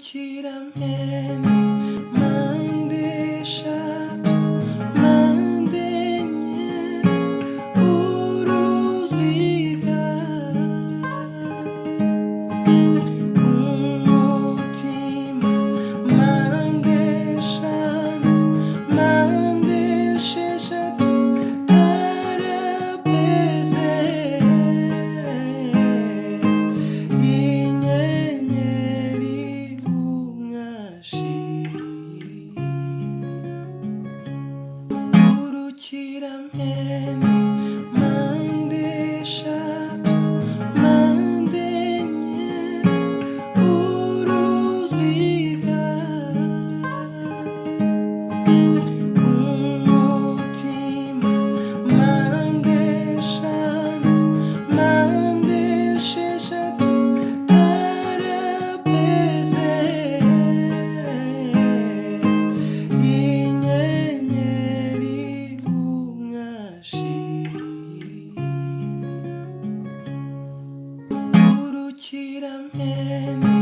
urukiramende mpande eshatu mpande enye uruziga umutima mpande eshanu mpande esheshatu tarapeze inyenyeri umwashi urukiramende mpande eshatu mpande enye uruziga umutima mpande eshanu mpande esheshatu tarapeze inyenyeri umwashi urukiramende